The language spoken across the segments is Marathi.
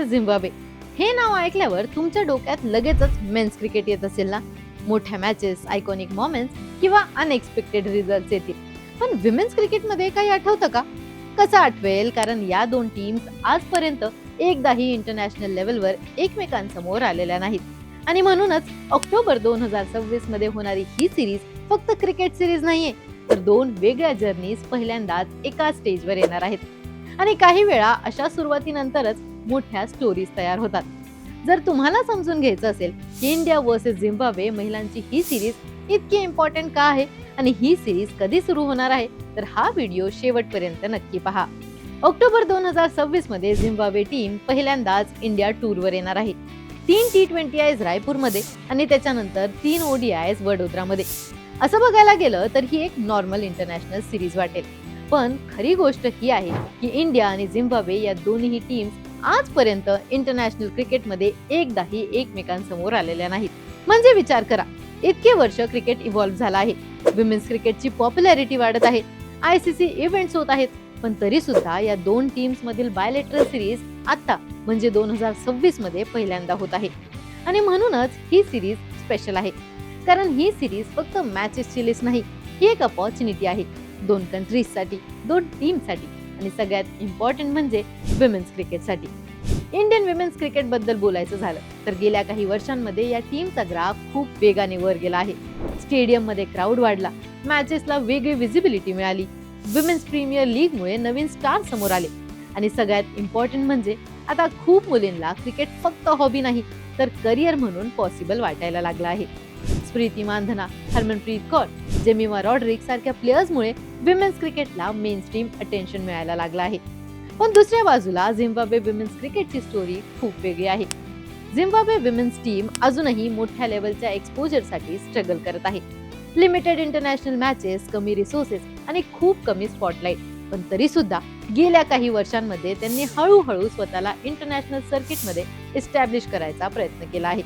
झिम्बाब्वे हे नाव ऐकल्यावर तुमच्या डोक्यात लगेचच मेन्स क्रिकेट येत असेल ना. मोठ्या मॅचेस, आयकॉनिक मोमेंट्स किंवा अनएक्सपेक्टेड रिझल्ट्स येतील. पण विमेन्स क्रिकेटमध्ये काही आठवतं का? कसं आठवेल, कारण या दोन टीम्स आजपर्यंत एकदाही इंटरनॅशनल लेवलवर एकमेकांसमोर आलेल्या नाहीत. आणि म्हणूनच ऑक्टोबर 2026 मध्ये होणारी ही सिरीज फक्त क्रिकेट सिरीज नाहीये, तर दोन वेगळ्या जर्नीज पहिल्यांदाच एका स्टेजवर येणार आहेत. आणि काही वेळा अशा सुरुवातीनंतरच मोठ्या स्टोरीज तयार होतात. जर तुम्हाला समजून घ्यायचं असेल की इंडिया वर्सेस झिम्बाब्वे महिलांची ही सिरीज इतकी इम्पॉर्टंट का आहे आणि ही सिरीज कधी सुरू होणार आहे, तर हा व्हिडिओ शेवटपर्यंत नक्की पहा. ऑक्टोबर 2026 मध्ये झिम्बाब्वे टीम पहिल्यांदाच इंडिया टूरवर येणार आहे. 3 T20Is रायपूरमध्ये आणि त्याच्यानंतर 3 ODIs वडोदरामध्ये. असं बघायला गेलं तर ही एक नॉर्मल इंटरनॅशनल सिरीज वाटेल, पण खरी गोष्ट ही आहे की इंडिया आणि झिम्बाब्वे या दोन्ही टीम्स आजपर्यंत इंटरनॅशनल क्रिकेटमध्ये एकदाही एकमेकांसमोर आलेल्या नाहीत. म्हणजे विचार करा, इतके वर्ष क्रिकेट इव्हॉल्व्ह झाला आहे, विमेन्स क्रिकेटची पॉप्युलॅरिटी वाढत आहे, ICC इव्हेंट्स होत आहेत, पण तरी सुद्धा या दोन टीम्स मधील बायलेटरल सिरीज आता म्हणजे 2026 मध्ये पहिल्यांदा होत आहे. आणि म्हणूनच ही सिरीज स्पेशल आहे, कारण ही सिरीज फक्त मॅचेसची लिस्ट नाही, ही एक अपॉर्च्युनिटी आहे दोन कंट्रीजसाठी, दोन टीमसाठी आणि सगळ्यात इम्पॉर्टंट म्हणजे विमेन्स क्रिकेटसाठी. इंडियन विमेन्स क्रिकेट बद्दल बोलायचं झालं तर गेल्या काही वर्षांमध्ये या टीमचा ग्राफ खूप वेगाने वर गेला आहे. स्टेडियम मध्ये क्राऊड वाढला, मॅचेसला वेगळी विजिबिलिटी मिळाली, विमेन्स प्रीमियर लीग मुळे नवीन स्टार समोर आले आणि सगळ्यात इम्पॉर्टंट म्हणजे आता खूप मुलींना क्रिकेट फक्त हॉबी नाही तर करिअर म्हणून पॉसिबल वाटायला लागला आहे. स्मृती मानधना, हरमनप्रीत कौर, जेमिमा रॉड्रिक सारख्या प्लेयर्समुळे विमेन्स क्रिकेटला मेन स्ट्रीम अटेन्शन मिळायला लागला आहे. पण दुसऱ्या बाजूला झिम्बाब्वे विमेन्स क्रिकेटची स्टोरी खूप वेगळी आहे. झिम्बाब्वे विमेन्स टीम अजूनही मोठ्या लेवलच्या एक्सपोजरसाठी स्ट्रगल करत आहे. लिमिटेड इंटरनॅशनल मॅचेस, कमी रिसोर्सेस आणि खूप कमी स्पॉटलाइट, पण तरी सुद्धा गेल्या काही वर्षांमध्ये त्यांनी हळूहळू स्वतःला इंटरनॅशनल सर्किटमध्ये एस्टॅब्लिश करायचा प्रयत्न केला आहे.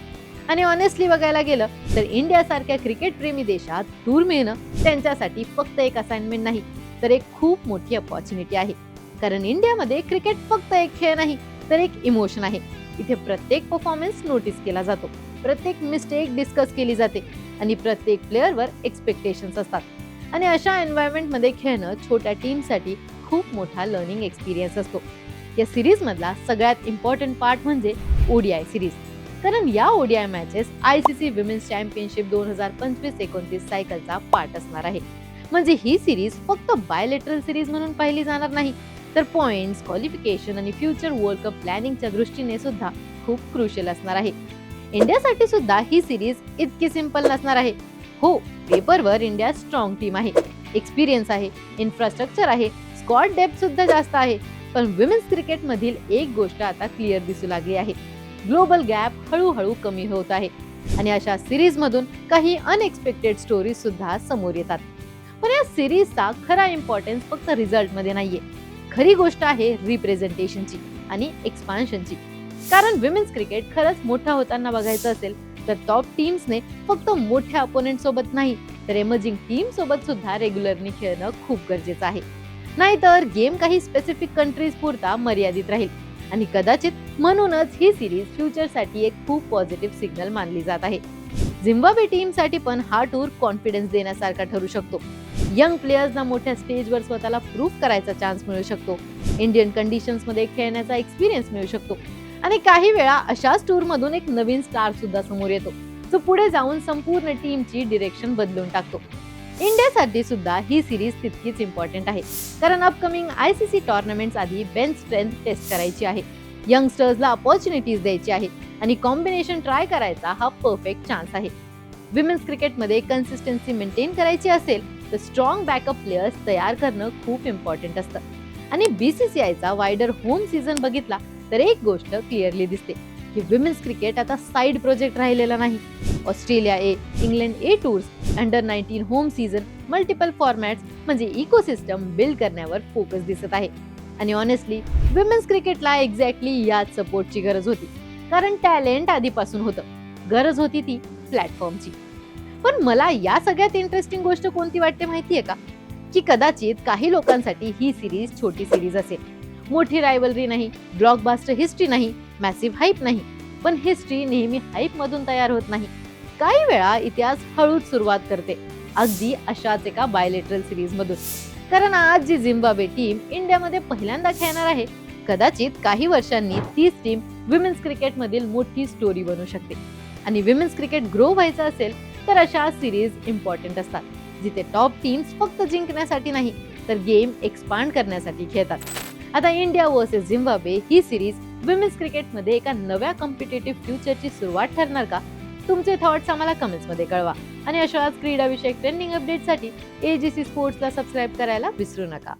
आणि ऑनेस्टली बघायला गेलं तर इंडिया सारख्या क्रिकेट प्रेमी देशात टूर मिळणं त्यांच्यासाठी फक्त एक असाइनमेंट नाही, तर एक खूप मोठी अपॉर्च्युनिटी आहे. कारण इंडियामध्ये क्रिकेट फक्त एक खेळ नाही तर एक इमोशन आहे. इथे प्रत्येक परफॉर्मन्स नोटीस केला जातो, प्रत्येक मिस्टेक डिस्कस केली जाते आणि प्रत्येक प्लेअरवर एक्सपेक्टेशन्स असतात. आणि अशा एन्व्हायरमेंट मध्ये खेळणं छोट्या टीमसाठी खूप मोठा लर्निंग एक्सपिरियन्स असतो. या सिरीज मधला सगळ्यात इम्पॉर्टंट पार्ट म्हणजे ODI सिरीज, कारण या ODI matches ICC women's championship 2025-29 सायकलचा पार्ट असणार आहे. म्हणजे ही सिरीज फक्त बायलेटरल सिरीज म्हणून पाहिली जाणार नाही, तर पॉइंट्स, क्वालिफिकेशन आणि फ्युचर वर्ल्ड कप प्लॅनिंगच्या दृष्टीने सुद्धा खूप क्रुशियल असणार आहे. इंडियासाठी सुद्धा ही सिरीज इतकी सिंपल नसणार आहे. हो, पेपरवर इंडिया स्ट्रॉंग टीम आहे, एक्सपिरियन्स आहे, इन्फ्रास्ट्रक्चर आहे, स्क्वॉड डेप्थ सुद्धा जास्त आहे, पण विमेन्स क्रिकेट मधील एक गोष्ट आता क्लिअर दिसू लागली आहे. ग्लोबल गॅप हळूहळू कमी होत आहे आणि अशा सिरीज मधून काही अनएक्सपेक्टेड स्टोरीज सुद्धा समोर येतात. पण या सिरीजचा खरा इम्पॉर्टन्स फक्त रिझल्ट मध्ये नाहीये, खरी गोष्ट आहे रिप्रेझेंटेशनची आणि एक्सपान्शनची. कारण विमेन्स क्रिकेट खरंच मोठा होताना बघायचं असेल तर टॉप टीम्सने फक्त मोठ्या अपोनेंट सोबत नाही तर एमर्जिंग टीम सोबत सुद्धा रेग्युलरली खेळणं खूप गरजेचं आहे. नाहीतर गेम काही स्पेसिफिक कंट्रीज पुरता मर्यादित राहील. आणि कदाचित म्हणूनच ही सिरीज फ्युचरसाठी एक खूप पॉझिटिव्ह सिग्नल मानली जात आहे. झिम्बाब्वे टीमसाठी पण हा टूर कॉन्फिडन्स देण्यासारखा ठरू शकतो. यंग प्लेयर्सना मोठ्या स्टेजवर स्वतःला प्रूव्ह करायचा चान्स मिळू शकतो, इंडियन कंडिशन्स मध्ये खेळण्याचा एक्सपिरियन्स मिळू शकतो आणि काही वेळा अशाच टूर मधून एक नवीन स्टार सुद्धा समोर येतो, जो पुढे जाऊन संपूर्ण टीमची डिरेक्शन बदलून टाकतो. इंडियासाठी सुद्धा ही सिरीज तितकीच इम्पॉर्टंट आहे, कारण अपकमिंग ICC टुर्नामेंट्स आधी बेंच स्ट्रेंथ टेस्ट करायची आहे, यंगस्टर्सला अपॉर्च्युनिटीज द्यायची आहे आणि कॉम्बिनेशन ट्राय करायचा हा परफेक्ट चान्स आहे. विमेन्स क्रिकेटमध्ये कन्सिस्टन्सी मेंटेन करायची असेल तर स्ट्रॉंग बॅकअप प्लेयर्स तयार करणं खूप इम्पॉर्टंट असतं. आणि BCCIचा वायडर होम सीझन बघितला तर एक गोष्ट क्लिअरली दिसते की विमेन्स क्रिकेट आता साइड प्रोजेक्ट राहिलेला नाही. Australia A, England A tours, under-19 home season, multiple formats म्हणजे इकोसिस्टम बिल्ड करण्यावर फोकस दिसत आहे. आणि ऑनेस्टली विमेन्स क्रिकेटला एक्झॅक्टली याच सपोर्टची गरज होती, कारण टॅलेंट आधीपासून होतं, गरज होती ती प्लॅटफॉर्मची. पण मला या सगळ्यात इंटरेस्टिंग गोष्ट कोणती वाटते माहितीये का, की कदाचित काही लोकांसाठी ही सिरीज छोटी सिरीज असेल, मोठी रायव्हलरी नाही, ब्लॉकबस्टर हिस्ट्री नाही, मॅसिव्ह हाईप नाही, पण हिस्ट्री नेहमी हाईप मधून तयार होत नाही. काही वेळा इतिहास हळूच सुरुवात करते, अगदी अशाच एका बायलेटरल सिरीज मधून. कारण आज जी झिम्बाब्वे टीम इंडियामध्ये पहिल्यांदा खेळणार आहे, कदाचित काही वर्षांनी तीच टीम विमेन्स क्रिकेट मधील मोठी स्टोरी बनू शकते. आणि विमेन्स क्रिकेट ग्रो व्हायचं असेल तर अशा सिरीज इम्पॉर्टंट असतात, जिथे टॉप टीम्स फक्त जिंकण्यासाठी नाही तर गेम एक्सपांड करण्यासाठी खेळतात. आता इंडिया वर्सेस झिम्बाब्वे ही सिरीज विमेन्स क्रिकेटमध्ये एका नव्या कॉम्पिटेटिव्ह फ्युचरची सुरुवात ठरणार का? तुमचे थॉट्स आम्हाला कमेंट्समध्ये कळवा. आणि अशाच क्रीडा विषयक ट्रेंडिंग अपडेटसाठी AGC स्पोर्ट्सला सबस्क्राईब करायला विसरू नका.